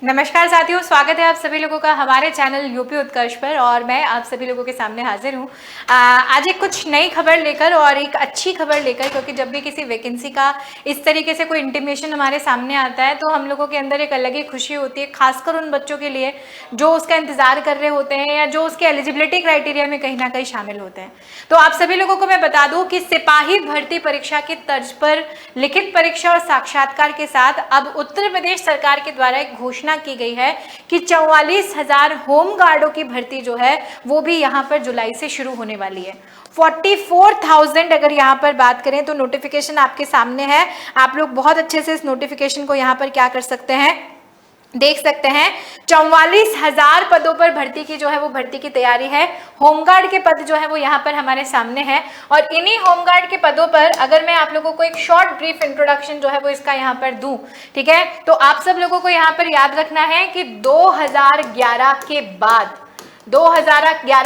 नमस्कार साथियों, स्वागत है आप सभी लोगों का हमारे चैनल यूपी उत्कर्ष पर। और मैं आप सभी लोगों के सामने हाजिर हूँ आज एक कुछ नई खबर लेकर और एक अच्छी खबर लेकर, क्योंकि जब भी किसी वैकेंसी का इस तरीके से कोई इंटीमेशन हमारे सामने आता है तो हम लोगों के अंदर एक अलग ही खुशी होती है, खासकर उन बच्चों के लिए जो उसका इंतजार कर रहे होते हैं या जो उसके एलिजिबिलिटी क्राइटेरिया में कहीं ना कहीं शामिल होते हैं। तो आप सभी लोगों को मैं बता दूं कि सिपाही भर्ती परीक्षा की तर्ज पर लिखित परीक्षा और साक्षात्कार के साथ अब उत्तर प्रदेश सरकार के द्वारा एक घोषणा की गई है कि 44,000 होमगार्डों की भर्ती जो है वो भी यहां पर जुलाई से शुरू होने वाली है। 44,000 अगर यहाँ पर बात करें तो नोटिफिकेशन आपके सामने है। आप लोग बहुत अच्छे से इस नोटिफिकेशन को यहाँ पर क्या कर सकते हैं, देख सकते हैं। 44,000 पदों पर भर्ती की जो है वो भर्ती की तैयारी है। होमगार्ड के पद जो है वो यहाँ पर हमारे सामने है और इन्हीं होमगार्ड के पदों पर अगर मैं आप लोगों को एक शॉर्ट ब्रीफ इंट्रोडक्शन जो है वो इसका यहाँ पर दूं, ठीक है, तो आप सब लोगों को यहाँ पर याद रखना है कि 2011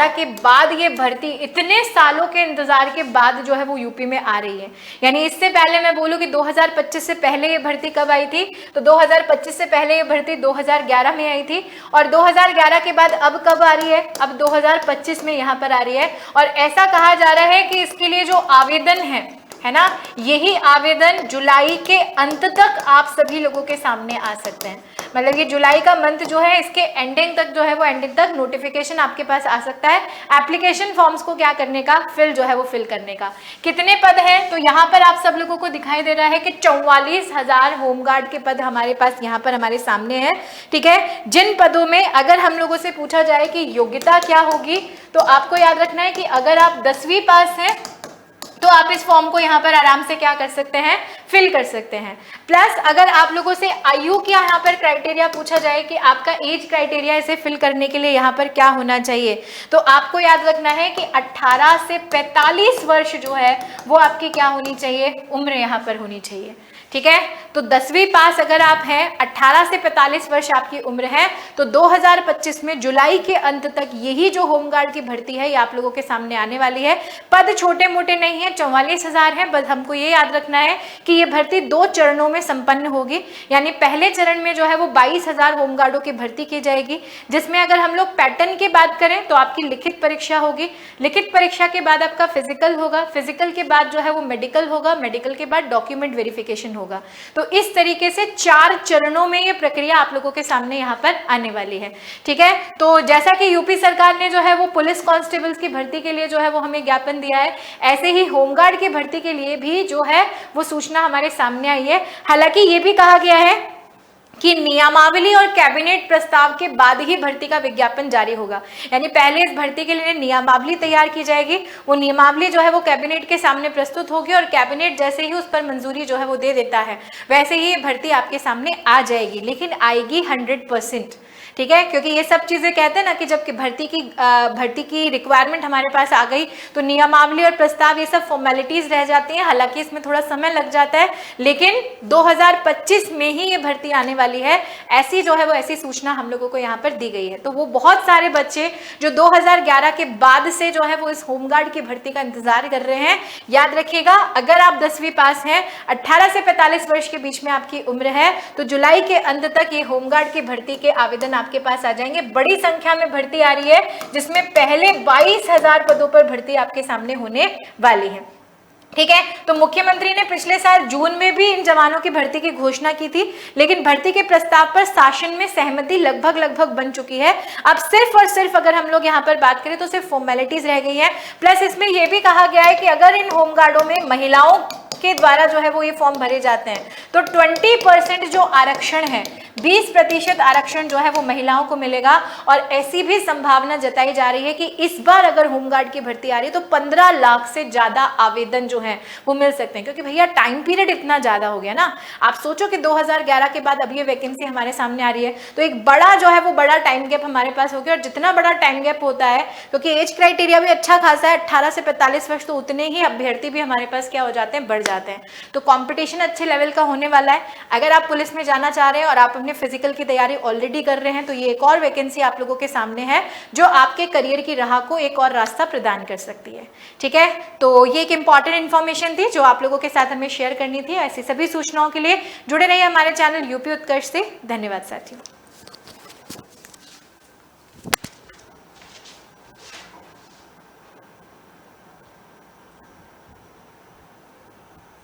के बाद ये भर्ती इतने सालों के इंतजार के बाद जो है वो यूपी में आ रही है। यानी इससे पहले मैं बोलूं कि 2025 से पहले ये भर्ती कब आई थी, तो 2025 से पहले ये भर्ती 2011 में आई थी और 2011 के बाद अब कब आ रही है, अब 2025 में यहाँ पर आ रही है। और ऐसा कहा जा रहा है कि इसके लिए जो आवेदन है ना, यही आवेदन जुलाई के अंत तक आप सभी लोगों के सामने आ सकते हैं। मतलब ये जुलाई का मंथ जो है इसके एंडिंग तक जो है वो एंडिंग तक नोटिफिकेशन आपके पास आ सकता है। एप्लीकेशन फॉर्म्स को क्या करने का, फिल जो है वो फिल करने का। कितने पद हैं, तो यहाँ पर आप सब लोगों को दिखाई दे रहा है कि 44,000 होमगार्ड के पद हमारे पास यहाँ पर हमारे सामने है, ठीक है। जिन पदों में अगर हम लोगों से पूछा जाए कि योग्यता क्या होगी, तो आपको याद रखना है कि अगर आप 10वीं पास हैं तो आप इस फॉर्म को यहाँ पर आराम से क्या कर सकते हैं, फिल कर सकते हैं। प्लस अगर आप लोगों से आयु क्या यहाँ पर क्राइटेरिया पूछा जाए कि आपका एज क्राइटेरिया इसे फिल करने के लिए यहाँ पर क्या होना चाहिए, तो आपको याद रखना है कि 18 से 45 वर्ष जो है वो आपकी क्या होनी चाहिए, उम्र यहाँ पर होनी चाहिए, ठीक है। तो 10वीं पास अगर आप हैं, 18 से 45 वर्ष आपकी उम्र है, तो 2025 में जुलाई के अंत तक यही जो होमगार्ड की भर्ती है ये आप लोगों के सामने आने वाली है। पद छोटे मोटे नहीं है, 44,000 है। बस हमको ये याद रखना है कि ये भर्ती 2 चरणों में संपन्न होगी। यानी पहले चरण में जो है वो 22,000 होमगार्डों की भर्ती की जाएगी, जिसमें अगर हम लोग पैटर्न की बात करें तो आपकी लिखित परीक्षा होगी, लिखित परीक्षा के बाद आपका फिजिकल होगा, फिजिकल के बाद जो है वो मेडिकल होगा, मेडिकल के बाद डॉक्यूमेंट वेरिफिकेशन होगा। तो इस तरीके से 4 चरणों में ये प्रक्रिया आप लोगों के सामने यहाँ पर आने वाली है, ठीक है। तो जैसा कि यूपी सरकार ने जो है वो पुलिस कांस्टेबल्स की भर्ती के लिए जो है वो हमें ज्ञापन दिया है, ऐसे ही होमगार्ड की भर्ती के लिए भी जो है वो सूचना हमारे सामने आई है। हालांकि ये भी कहा गया है कि नियमावली और कैबिनेट प्रस्ताव के बाद ही भर्ती का विज्ञापन जारी होगा। यानी पहले इस भर्ती के लिए नियमावली तैयार की जाएगी, वो नियमावली जो है वो कैबिनेट के सामने प्रस्तुत होगी और कैबिनेट जैसे ही उस पर मंजूरी जो है वो दे देता है वैसे ही ये भर्ती आपके सामने आ जाएगी, लेकिन आएगी 100%, ठीक है। क्योंकि ये सब चीजें कहते हैं ना कि जब भर्ती की रिक्वायरमेंट हमारे पास आ गई तो नियमावली और प्रस्ताव ये सब फॉर्मेलिटीज रह जाती हैं। हालांकि इसमें थोड़ा समय लग जाता है, लेकिन 2025 में ही ये भर्ती आने वाली है, ऐसी जो है वो ऐसी सूचना हम लोगों को यहाँ पर दी गई है। तो वो बहुत सारे बच्चे जो 2011 के बाद से जो है वो इस होमगार्ड की भर्ती का इंतजार कर रहे हैं, याद रखिएगा अगर आप 10वीं पास हैं, 18 से 45 वर्ष के बीच में आपकी उम्र है, तो जुलाई के अंत तक ये होमगार्ड की भर्ती के आवेदन आपके पास आ जाएंगे। बड़ी संख्या में भर्ती आ रही है, जिसमें पहले 22,000 पदों पर भर्ती आपके सामने होने वाली है, ठीक है। तो मुख्यमंत्री ने पिछले साल जून में भी इन जवानों की भर्ती की घोषणा की थी, लेकिन भर्ती के प्रस्ताव पर शासन में सहमति लगभग बन चुकी है। अब सिर्फ और सिर्फ अगर हम लोग यहाँ पर बात करें तो सिर्फ फॉर्मेलिटीज रह गई है। प्लस इसमें यह भी कहा गया है कि अगर इन होमगार्डों में महिलाओं के द्वारा जो है वो ये फॉर्म भरे जाते हैं तो 20% जो आरक्षण है, 20% आरक्षण जो है वो महिलाओं को मिलेगा। और ऐसी भी संभावना जताई जा रही है कि इस बार अगर होमगार्ड की भर्ती आ रही है तो 15 लाख से ज्यादा आवेदन जो है वो मिल सकते हैं, क्योंकि भैया टाइम पीरियड इतना ज्यादा हो गया ना। आप सोचो कि 2011 के बाद अब ये वैकेंसी हमारे सामने आ रही है, तो एक बड़ा जो है वो बड़ा टाइम गैप हमारे पास हो गया। और जितना बड़ा टाइम गैप होता है, क्योंकि एज क्राइटेरिया भी अच्छा खासा है, 18 से 45 वर्ष, तो उतने ही अभ्यर्थी भी हमारे पास क्या हो जाते हैं, बढ़ जाते हैं। तो कंपटीशन अच्छे लेवल का होने वाला है। अगर आप पुलिस में जाना चाह रहे हैं और आप अपने फिजिकल की तैयारी ऑलरेडी कर रहे हैं, तो ये एक और वैकेंसी आप लोगों के सामने है जो आपके करियर की राह को एक और रास्ता प्रदान कर सकती है, ठीक है। तो ये एक इंपॉर्टेंट इन्फॉर्मेशन थी जो आप लोगों के साथ हमें शेयर करनी थी। ऐसी सभी सूचनाओं के लिए जुड़े रहिए हमारे चैनल यूपी उत्कर्ष से। धन्यवाद साथियों।